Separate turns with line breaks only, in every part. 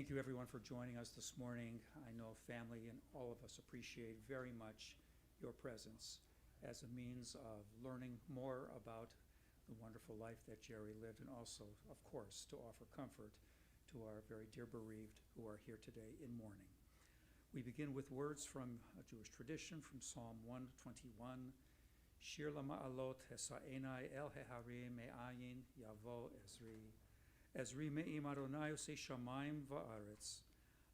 Thank you, everyone, for joining us this morning. I know family and all of us appreciate very much your presence as a means of learning more about the wonderful life that Jerry lived, and also, of course, to offer comfort to our very dear bereaved who are here today in mourning. We begin with words from a Jewish tradition from Psalm 121. Shir lama'alot hesa'enai el heharim me'ayin yavo Ezri. Ezri me'im Adonai osei shamayim va'aretz.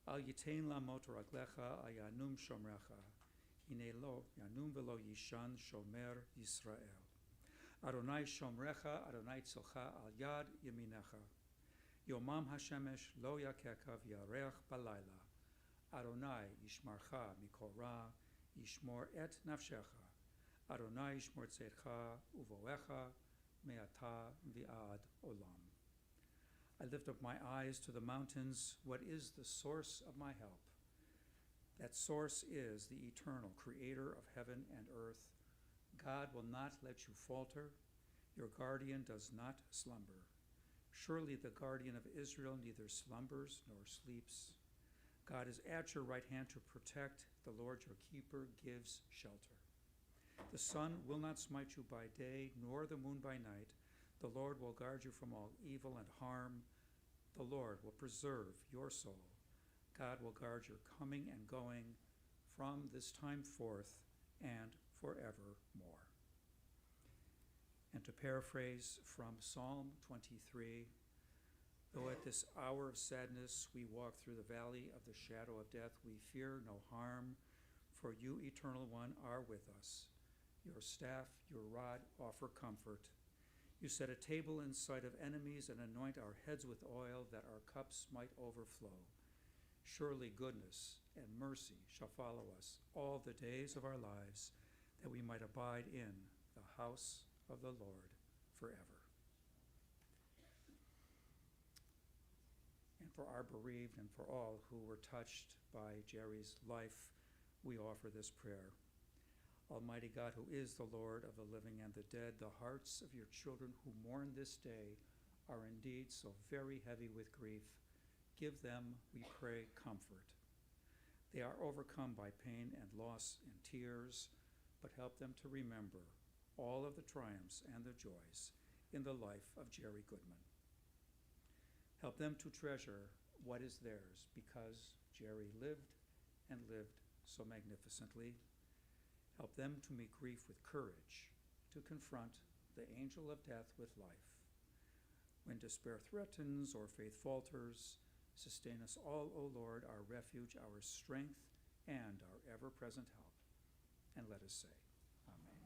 Al yitain lamot raglecha al yanum shomrecha. Hine lo yanum velo yishan shomer Yisrael. Adonai shomrecha, Adonai tzilcha al yad yaminecha. Yomam hashemesh lo yakeka v'yareach balayla. Adonai yishmarcha mikol ra, yishmor et nafshecha. Adonai yishmor tzedcha uvoecha me'ata v'ad olam. I lift up my eyes to the mountains. What is the source of my help? That source is the eternal creator of heaven and earth. God will not let you falter. Your guardian does not slumber. Surely the guardian of Israel neither slumbers nor sleeps. God is at your right hand to protect. The Lord your keeper gives shelter. The sun will not smite you by day, nor the moon by night. The Lord will guard you from all evil and harm. The Lord will preserve your soul. God will guard your coming and going from this time forth and forevermore. And to paraphrase from Psalm 23, though at this hour of sadness we walk through the valley of the shadow of death, we fear no harm, for you, Eternal One, are with us. Your staff, your rod offer comfort. You set a table in sight of enemies and anoint our heads with oil that our cups might overflow. Surely goodness and mercy shall follow us all the days of our lives, that we might abide in the house of the Lord forever. And for our bereaved and for all who were touched by Jerry's life, we offer this prayer. Almighty God, who is the Lord of the living and the dead, the hearts of your children who mourn this day are indeed so very heavy with grief. Give them, we pray, comfort. They are overcome by pain and loss and tears, but help them to remember all of the triumphs and the joys in the life of Jerry Goodman. Help them to treasure what is theirs because Jerry lived and lived so magnificently. Help them to meet grief with courage, to confront the angel of death with life. When despair threatens or faith falters, sustain us all, O Lord, our refuge, our strength, and our ever-present help. And let us say, Amen.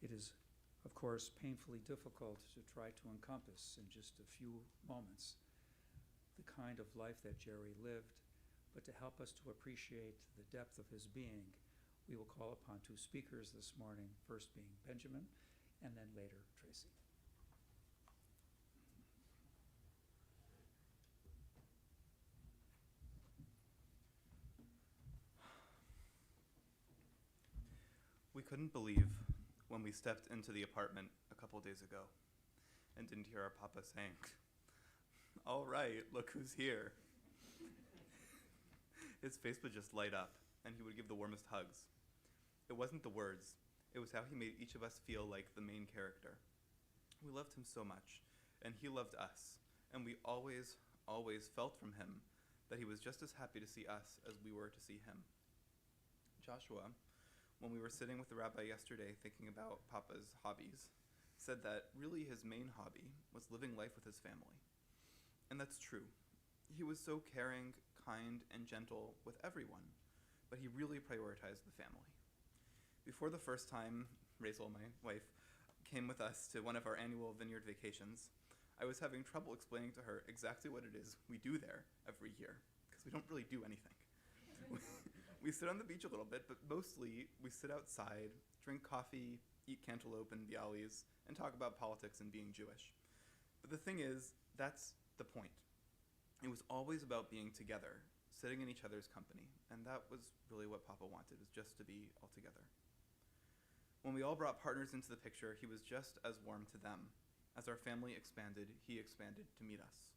It is, of course, painfully difficult to try to encompass in just a few moments the kind of life that Jerry lived, but to help us to appreciate the depth of his being, we will call upon two speakers this morning, first being Benjamin, and then later Tracy.
We couldn't believe when we stepped into the apartment a couple days ago and didn't hear our papa saying, "All right, look who's here." His face would just light up, and he would give the warmest hugs. It wasn't the words, it was how he made each of us feel like the main character. We loved him so much, and he loved us, and we always felt from him that he was just as happy to see us as we were to see him. Joshua, when we were sitting with the rabbi yesterday thinking about Papa's hobbies, said that really his main hobby was living life with his family. And that's true. He was so caring, kind, and gentle with everyone, but he really prioritized the family. Before the first time Rachel, my wife, came with us to one of our annual vineyard vacations, I was having trouble explaining to her exactly what it is we do there every year, because we don't really do anything. We sit on the beach a little bit, but mostly we sit outside, drink coffee, eat cantaloupe and bialys, and talk about politics and being Jewish. But the thing is, that's the point. It was always about being together, sitting in each other's company, and that was really what Papa wanted, was just to be all together. When we all brought partners into the picture, he was just as warm to them. As our family expanded, he expanded to meet us.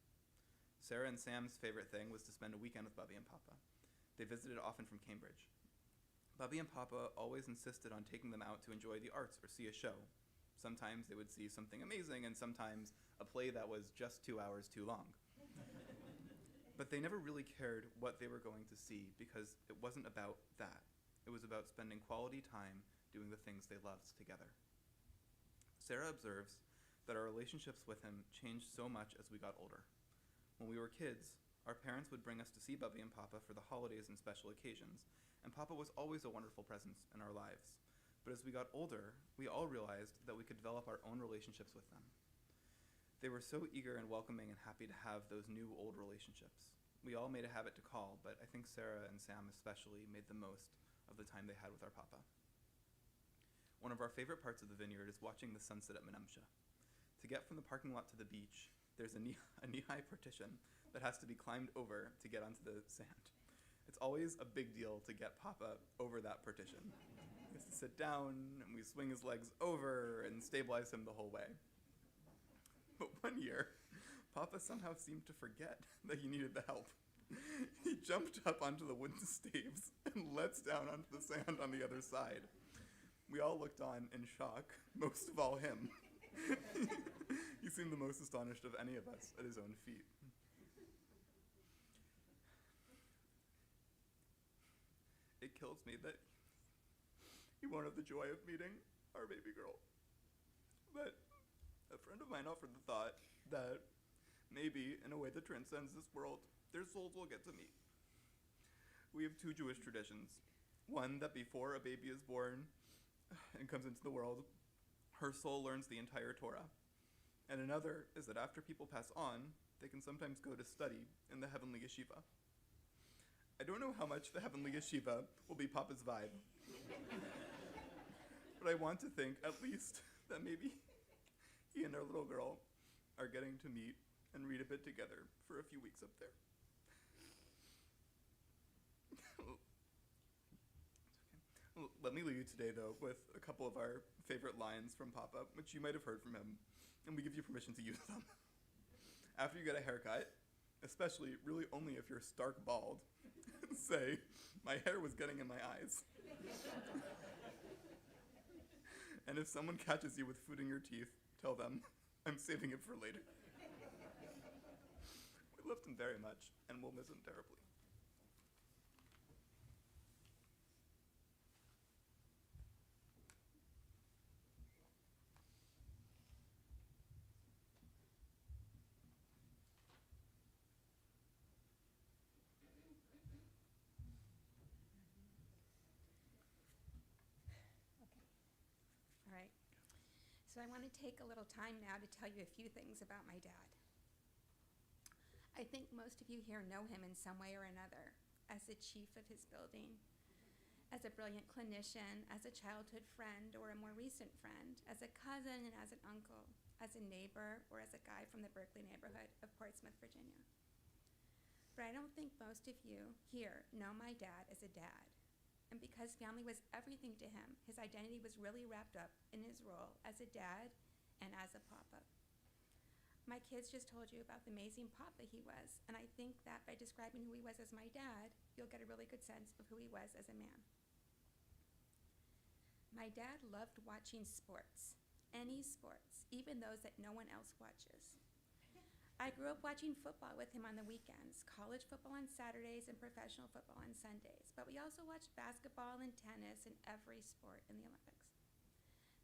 Sarah and Sam's favorite thing was to spend a weekend with Bubby and Papa. They visited often from Cambridge. Bubby and Papa always insisted on taking them out to enjoy the arts or see a show. Sometimes they would see something amazing, and sometimes a play that was just 2 hours too long. But they never really cared what they were going to see because it wasn't about that. It was about spending quality time doing the things they loved together. Sarah observes that our relationships with him changed so much as we got older. When we were kids, our parents would bring us to see Bubby and Papa for the holidays and special occasions, and Papa was always a wonderful presence in our lives. But as we got older, we all realized that we could develop our own relationships with them. They were so eager and welcoming and happy to have those new old relationships. We all made a habit to call, but I think Sarah and Sam especially made the most of the time they had with our Papa. One of our favorite parts of the vineyard is watching the sunset at Menemsha. To get from the parking lot to the beach, there's a knee-high partition that has to be climbed over to get onto the sand. It's always a big deal to get Papa over that partition. He has to sit down, and we swing his legs over and stabilize him the whole way. But one year, Papa somehow seemed to forget that he needed the help. He jumped up onto the wooden staves and lets down onto the sand on the other side. We all looked on in shock, most of all him. He seemed the most astonished of any of us at his own feat. It kills me that he won't have the joy of meeting our baby girl. But a friend of mine offered the thought that maybe, in a way that transcends this world, their souls will get to meet. We have two Jewish traditions. One, that before a baby is born and comes into the world, her soul learns the entire Torah. And another is that after people pass on, they can sometimes go to study in the heavenly yeshiva. I don't know how much the heavenly yeshiva will be Papa's vibe. But I want to think, at least, that maybe he and our little girl are getting to meet and read a bit together for a few weeks up there. Let me leave you today, though, with a couple of our favorite lines from Papa, which you might have heard from him, and we give you permission to use them. After you get a haircut, especially really only if you're stark bald, say, "My hair was getting in my eyes." And if someone catches you with food in your teeth, tell them, "I'm saving it for later." We loved him very much, and we'll miss him terribly.
All right. So I want to take a little time now to tell you a few things about my dad. I think most of you here know him in some way or another, as the chief of his building, as a brilliant clinician, as a childhood friend or a more recent friend, as a cousin and as an uncle, as a neighbor or as a guy from the Berkeley neighborhood of Portsmouth, Virginia. But I don't think most of you here know my dad as a dad. And because family was everything to him, his identity was really wrapped up in his role as a dad and as a papa. My kids just told you about the amazing papa he was, and I think that by describing who he was as my dad, you'll get a really good sense of who he was as a man. My dad loved watching sports, any sports, even those that no one else watches. I grew up watching football with him on the weekends, college football on Saturdays and professional football on Sundays, but we also watched basketball and tennis and every sport in the Olympics.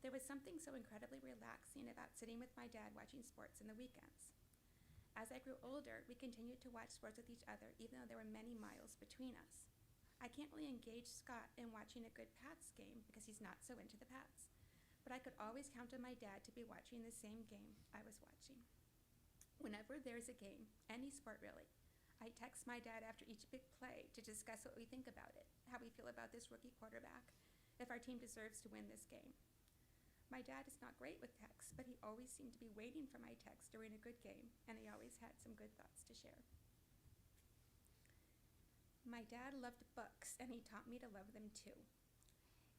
There was something so incredibly relaxing about sitting with my dad watching sports in the weekends. As I grew older, we continued to watch sports with each other, even though there were many miles between us. I can't really engage Scott in watching a good Pats game because he's not so into the Pats, but I could always count on my dad to be watching the same game I was watching. Whenever there's a game, any sport really, I text my dad after each big play to discuss what we think about it, how we feel about this rookie quarterback, if our team deserves to win this game. My dad is not great with texts, but he always seemed to be waiting for my text during a good game, and he always had some good thoughts to share. My dad loved books, and he taught me to love them too.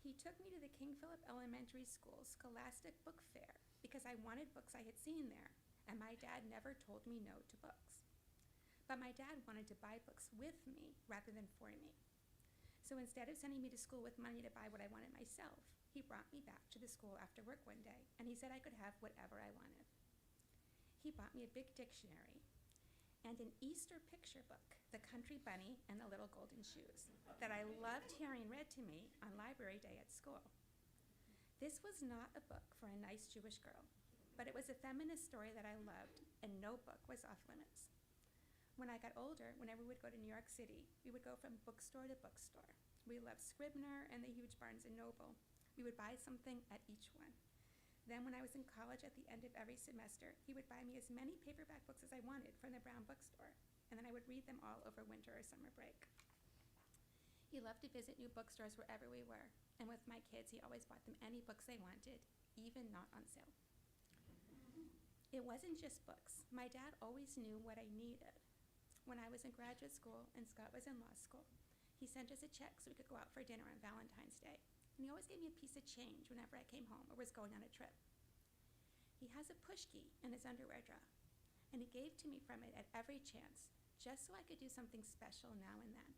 He took me to the King Philip Elementary School Scholastic Book Fair because I wanted books I had seen there, and my dad never told me no to books. But my dad wanted to buy books with me rather than for me. So instead of sending me to school with money to buy what I wanted myself, he brought me back to the school after work one day, and he said I could have whatever I wanted. He bought me a big dictionary and an Easter picture book, The Country Bunny and the Little Golden Shoes, that I loved hearing read to me on library day at school. This was not a book for a nice Jewish girl, but it was a feminist story that I loved, and no book was off limits. When I got older, whenever we would go to New York City, we would go from bookstore to bookstore. We loved Scribner and the huge Barnes & Noble. We would buy something at each one. Then when I was in college at the end of every semester, he would buy me as many paperback books as I wanted from the Brown bookstore, and then I would read them all over winter or summer break. He loved to visit new bookstores wherever we were, and with my kids, he always bought them any books they wanted, even not on sale. It wasn't just books. My dad always knew what I needed. When I was in graduate school and Scott was in law school, he sent us a check so we could go out for dinner on Valentine's Day. And he always gave me a piece of change whenever I came home or was going on a trip. He has a pushki in his underwear drawer, and he gave to me from it at every chance, just so I could do something special now and then.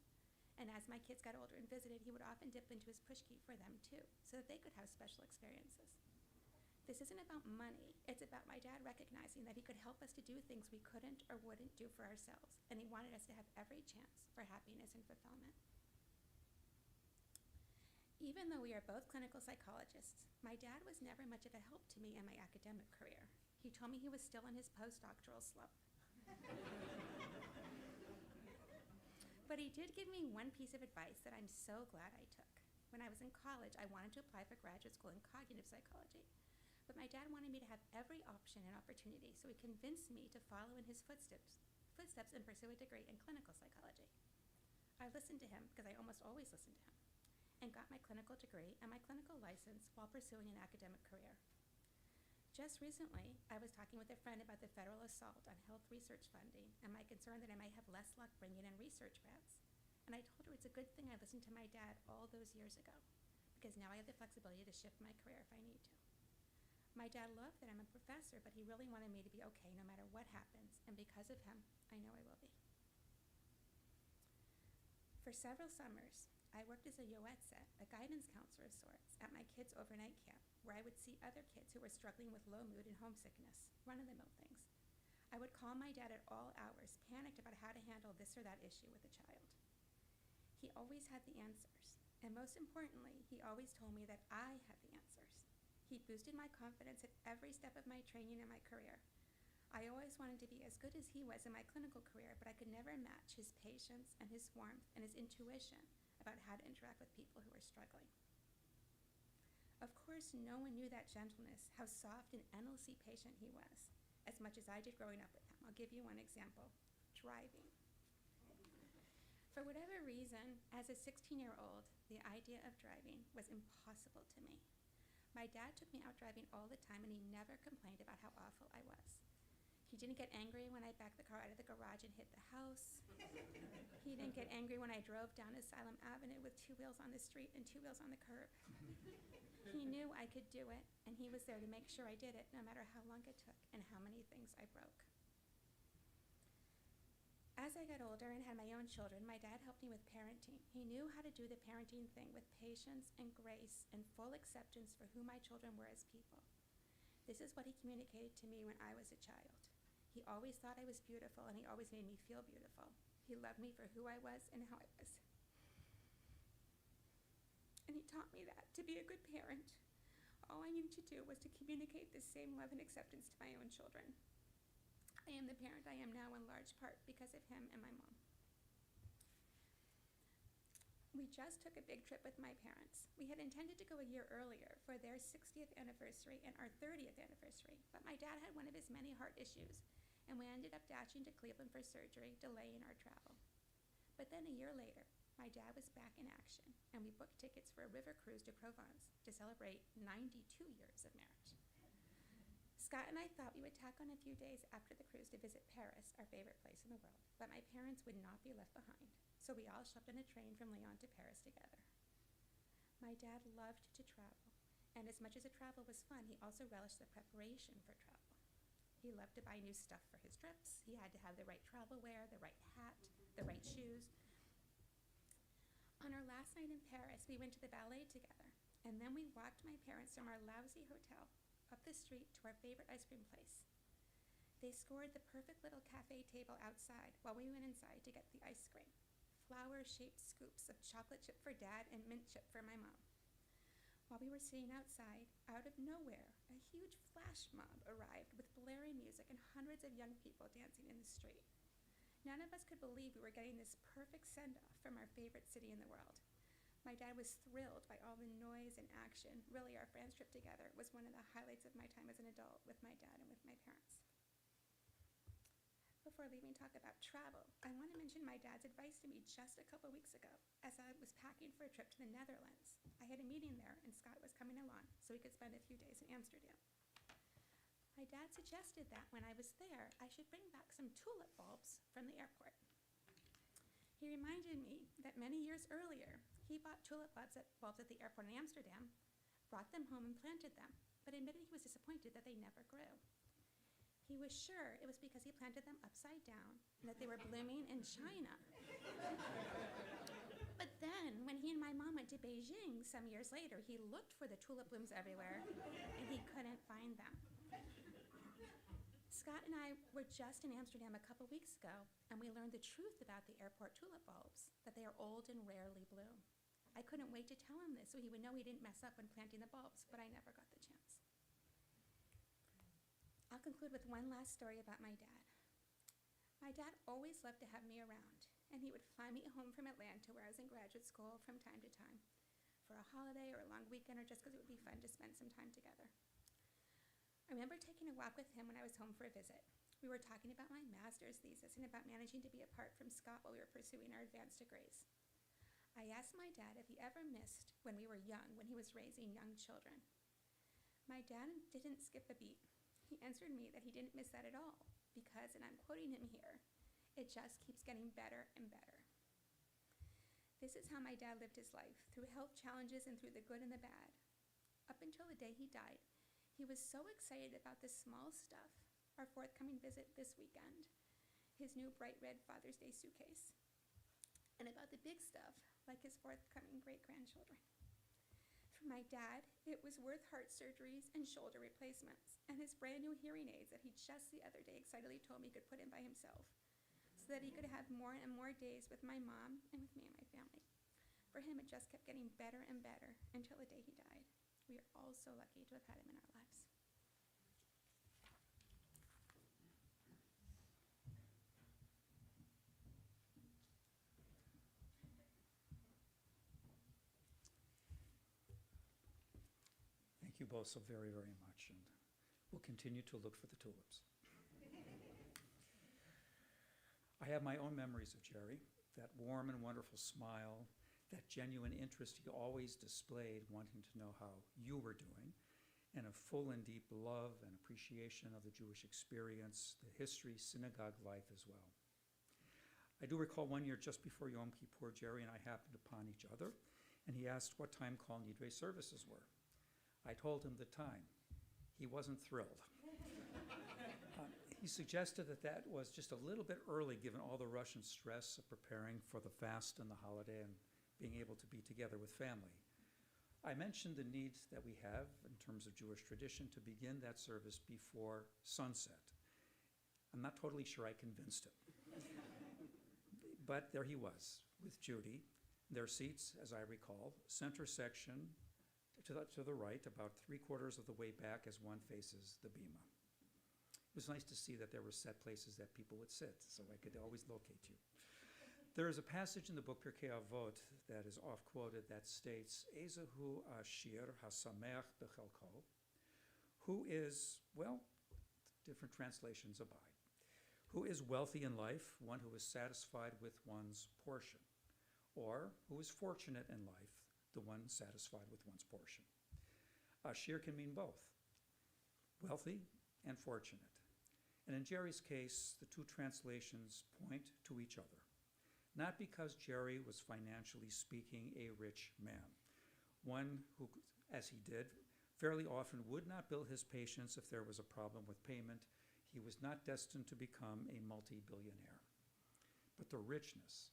And as my kids got older and visited, he would often dip into his pushki for them too, so that they could have special experiences. This isn't about money. It's about my dad recognizing that he could help us to do things we couldn't or wouldn't do for ourselves, and he wanted us to have every chance for happiness and fulfillment. Even though we are both clinical psychologists, my dad was never much of a help to me in my academic career. He told me he was still in his postdoctoral slump. But he did give me one piece of advice that I'm so glad I took. When I was in college, I wanted to apply for graduate school in cognitive psychology. But my dad wanted me to have every option and opportunity, so he convinced me to follow in his footsteps and pursue a degree in clinical psychology. I listened to him, because I almost always listen to him, and got my clinical degree and my clinical license while pursuing an academic career. Just recently, I was talking with a friend about the federal assault on health research funding and my concern that I might have less luck bringing in research grants. And I told her it's a good thing I listened to my dad all those years ago, because now I have the flexibility to shift my career if I need to. My dad loved that I'm a professor, but he really wanted me to be okay no matter what happens, and because of him, I know I will be. For several summers, I worked as a yoetset, a guidance counselor of sorts, at my kids' overnight camp, where I would see other kids who were struggling with low mood and homesickness, run-of-the-mill things. I would call my dad at all hours, panicked about how to handle this or that issue with a child. He always had the answers, and most importantly, he always told me that I had the answers. He boosted my confidence at every step of my training and my career. I always wanted to be as good as he was in my clinical career, but I could never match his patience and his warmth and his intuition about how to interact with people who were struggling. Of course, no one knew that gentleness, how soft and endlessly patient he was, as much as I did growing up with him. I'll give you one example: driving. For whatever reason, as a 16-year-old, the idea of driving was impossible to me. My dad took me out driving all the time, and he never complained about how awful I was. He didn't get angry when I backed the car out of the garage and hit the house. He didn't get angry when I drove down Asylum Avenue with 2 wheels on the street and 2 wheels on the curb. He knew I could do it, and he was there to make sure I did it, no matter how long it took and how many things I broke. As I got older and had my own children, my dad helped me with parenting. He knew how to do the parenting thing with patience and grace and full acceptance for who my children were as people. This is what he communicated to me when I was a child. He always thought I was beautiful, and he always made me feel beautiful. He loved me for who I was and how I was. And he taught me that to be a good parent, all I needed to do was to communicate the same love and acceptance to my own children. I am the parent I am now in large part because of him and my mom. We just took a big trip with my parents. We had intended to go a year earlier for their 60th anniversary and our 30th anniversary, but my dad had one of his many heart issues, and we ended up dashing to Cleveland for surgery, delaying our travel. But then a year later, my dad was back in action, and we booked tickets for a river cruise to Provence to celebrate 92 years of marriage. Scott and I thought we would tack on a few days after the cruise to visit Paris, our favorite place in the world, but my parents would not be left behind, so we all slept on a train from Lyon to Paris together. My dad loved to travel, and as much as the travel was fun, he also relished the preparation for travel. He loved to buy new stuff for his trips. He had to have the right travel wear, the right hat, the right shoes. On our last night in Paris, we went to the ballet together, and then we walked my parents from our lousy hotel up the street to our favorite ice cream place. They scored the perfect little cafe table outside while we went inside to get the ice cream. Flower-shaped scoops of chocolate chip for Dad and mint chip for my mom. While we were sitting outside, out of nowhere, a huge flash mob arrived with blaring music and hundreds of young people dancing in the street. None of us could believe we were getting this perfect send-off from our favorite city in the world. My dad was thrilled by all the noise and action. Really, our France trip together was one of the highlights of my time as an adult with my dad and with my parents. Before leaving talk about travel, I want to mention my dad's advice to me just a couple weeks ago as I was packing for a trip to the Netherlands. I had a meeting there and Scott was coming along so we could spend a few days in Amsterdam. My dad suggested that when I was there, I should bring back some tulip bulbs from the airport. He reminded me that many years earlier, he bought tulip bulbs at the airport in Amsterdam, brought them home and planted them, but admitted he was disappointed that they never grew. He was sure it was because he planted them upside down and that they were blooming in China. But then, when he and my mom went to Beijing some years later, he looked for the tulip blooms everywhere and he couldn't find them. Scott and I were just in Amsterdam a couple weeks ago, and we learned the truth about the airport tulip bulbs, that they are old and rarely bloom. I couldn't wait to tell him this so he would know he didn't mess up when planting the bulbs, but I never got the chance. I'll conclude with one last story about my dad. My dad always loved to have me around, and he would fly me home from Atlanta where I was in graduate school from time to time, for a holiday or a long weekend or just because it would be fun to spend some time together. I remember taking a walk with him when I was home for a visit. We were talking about my master's thesis and about managing to be apart from Scott while we were pursuing our advanced degrees. I asked my dad if he ever missed when we were young, when he was raising young children. My dad didn't skip a beat. He answered me that he didn't miss that at all because, and I'm quoting him here, it just keeps getting better and better. This is how my dad lived his life, through health challenges and through the good and the bad. Up until the day he died, he was so excited about the small stuff, our forthcoming visit this weekend, his new bright red Father's Day suitcase, and about the big stuff, like his forthcoming great-grandchildren. For my dad, it was worth heart surgeries and shoulder replacements, and his brand new hearing aids that he just the other day excitedly told me he could put in by himself, so that he could have more and more days with my mom and with me and my family. For him, it just kept getting better and better until the day he died. We are all so lucky to have had him in our lives.
Thank you both so very, very much, and we'll continue to look for the tulips. I have my own memories of Jerry, that warm and wonderful smile, that genuine interest he always displayed, wanting to know how you were doing, and a full and deep love and appreciation of the Jewish experience, the history, synagogue life as well. I do recall one year just before Yom Kippur, Jerry and I happened upon each other, and he asked what time Kol Nidre services were. I told him the time. He wasn't thrilled. He suggested that that was just a little bit early given all the rush and stress of preparing for the fast and the holiday and being able to be together with family. I mentioned the need that we have in terms of Jewish tradition to begin that service before sunset. I'm not totally sure I convinced him. But there he was with Judy. Their seats, as I recall, center section to the right, about 3/4 of the way back as one faces the bima. It was nice to see that there were set places that people would sit, so I could always locate you. There is a passage in the book Pirkei Avot that is oft-quoted that states, Ezehu ashir hasameach bechelko, who is, well, different translations abide. Who is wealthy in life? One who is satisfied with one's portion. Or who is fortunate in life? The one satisfied with one's portion. Ashir can mean both, wealthy and fortunate. And in Jerry's case, the two translations point to each other. Not because Jerry was financially speaking a rich man, one who, as he did, fairly often would not bill his patients if there was a problem with payment. he was not destined to become a multi-billionaire. But the richness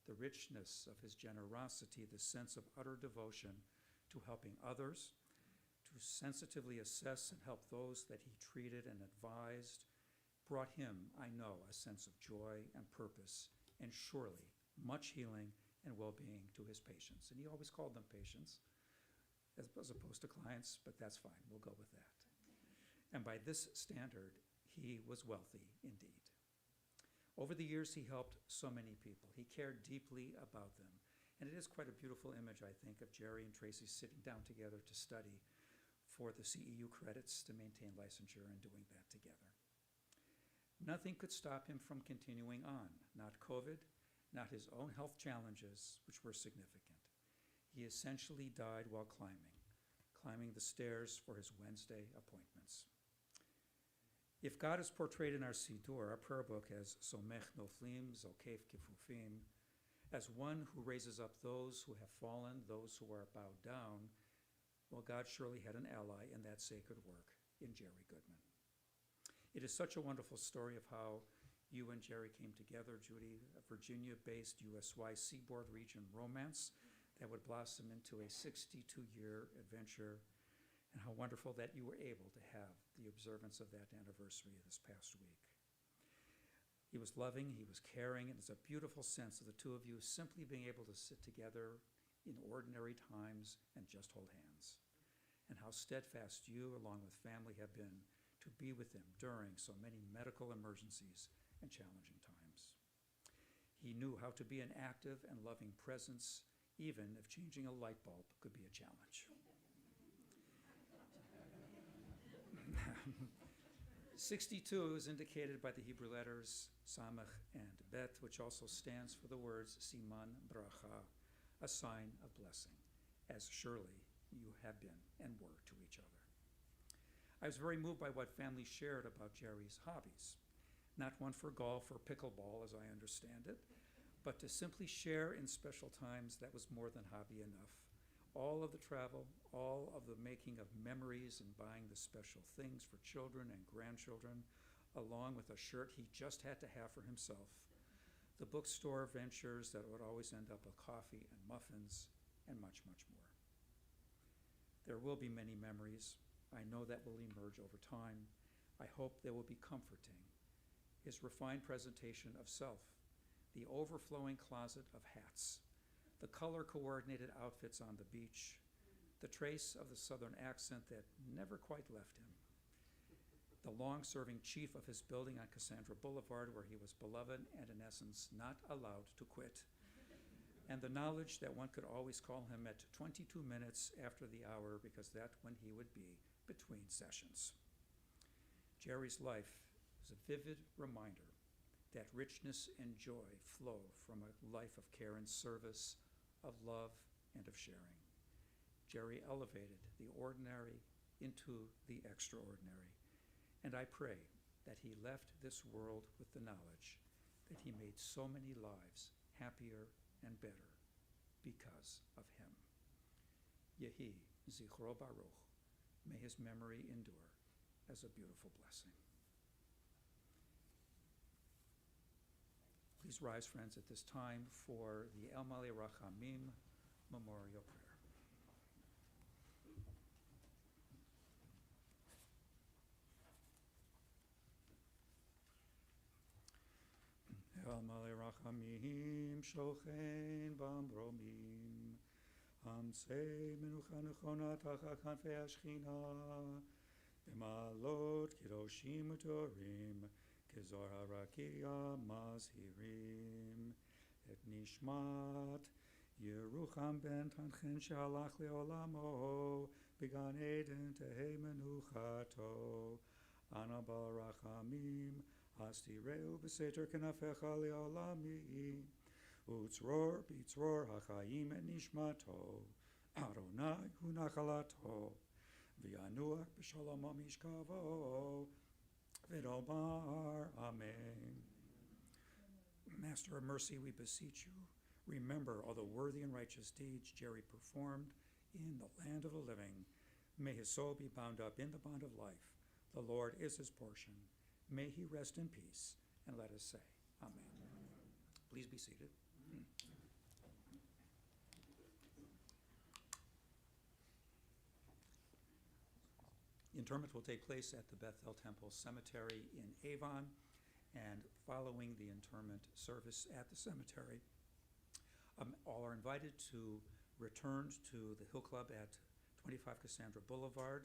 of his generosity, the sense of utter devotion to helping others, to sensitively assess and help those that he treated and advised, brought him, I know, a sense of joy and purpose, and surely much healing and well-being to his patients. And he always called them patients, as opposed to clients, but that's fine, we'll go with that. And by this standard, he was wealthy indeed. Over the years, he helped so many people. He cared deeply about them. And it is quite a beautiful image, I think, of Jerry and Tracy sitting down together to study for the CEU credits to maintain licensure and doing that together. Nothing could stop him from continuing on, not COVID, not his own health challenges, which were significant. He essentially died while climbing the stairs for his Wednesday appointments. If God is portrayed in our Siddur, our prayer book, as Somech Noflim, Zokef Kifufim, as one who raises up those who have fallen, those who are bowed down, well, God surely had an ally in that sacred work in Jerry Goodman. It is such a wonderful story of how you and Jerry came together, Judy, a Virginia-based USY Seaboard region romance that would blossom into a 62-year adventure, and how wonderful that you were able to have the observance of that anniversary this past week. He was loving, he was caring, and it's a beautiful sense of the two of you simply being able to sit together in ordinary times and just hold hands. And how steadfast you, along with family, have been to be with him during so many medical emergencies and challenging times. He knew how to be an active and loving presence, even if changing a light bulb could be a challenge. 62 is indicated by the Hebrew letters Samach and Beth, which also stands for the words Siman Bracha, a sign of blessing, as surely you have been and were to each other. I was very moved by what family shared about Jerry's hobbies. Not one for golf or pickleball, as I understand it, but to simply share in special times that was more than hobby enough. All of the travel, all of the making of memories and buying the special things for children and grandchildren, along with a shirt he just had to have for himself. The bookstore ventures that would always end up with coffee and muffins, and much, much more. There will be many memories. I know that will emerge over time. I hope they will be comforting. His refined presentation of self, the overflowing closet of hats, the color-coordinated outfits on the beach, the trace of the Southern accent that never quite left him, the long-serving chief of his building on Cassandra Boulevard, where he was beloved and, in essence, not allowed to quit, and the knowledge that one could always call him at 22 minutes after the hour, because that's when he would be between sessions. Jerry's life is a vivid reminder that richness and joy flow from a life of care and service, of love and of sharing. Jerry elevated the ordinary into the extraordinary, and I pray that he left this world with the knowledge that he made so many lives happier and better because of him. Yehi Zichro Baruch, may his memory endure as a beautiful blessing. Please rise, friends, at this time for the El Malei Rachamim Memorial Prayer. El Malei Rachamim Shochen Bamromim Hamsei Menucha Nechona Tachach Kanfei Hashchina B'malot Kiroshim Utorim Kizor harakia mazhirim et nishmat Yerucham ben Tanchen shalach leolamo began Eden tehei menuchato ana bal rachamim hastireu b'seter kenafecha leolami utzror bitzror hachayim et nishmato Adonai hu nachalato v'yanuach b'shalom mishkavo V'domar, Amen. Master of mercy, we beseech you, remember all the worthy and righteous deeds Jerry performed in the land of the living. May his soul be bound up in the bond of life. The Lord is his portion, May he rest in peace, and let us say, Amen. Please be seated. The interment will take place at the Bethel Temple Cemetery in Avon, and following the interment service at the cemetery, all are invited to return to the Hill Club at 25 Cassandra Boulevard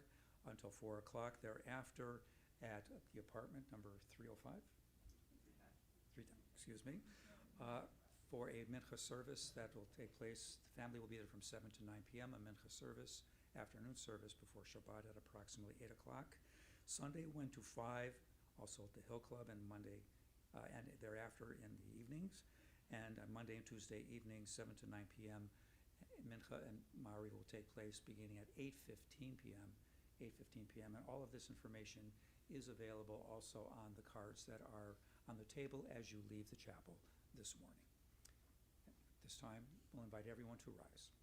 until 4 o'clock. Thereafter, at the apartment number 305, excuse me, for a mincha service that will take place. The family will be there from 7 to 9 p.m., a mincha service, afternoon service before Shabbat at approximately 8 o'clock. Sunday 1 to 5, also at the Hill Club, and Monday and thereafter in the evenings. And on Monday and Tuesday evenings, 7 to 9 p.m., mincha and Mari will take place beginning at 8:15 p.m. And all of this information is available also on the cards that are on the table as you leave the chapel this morning. At this time, we'll invite everyone to rise.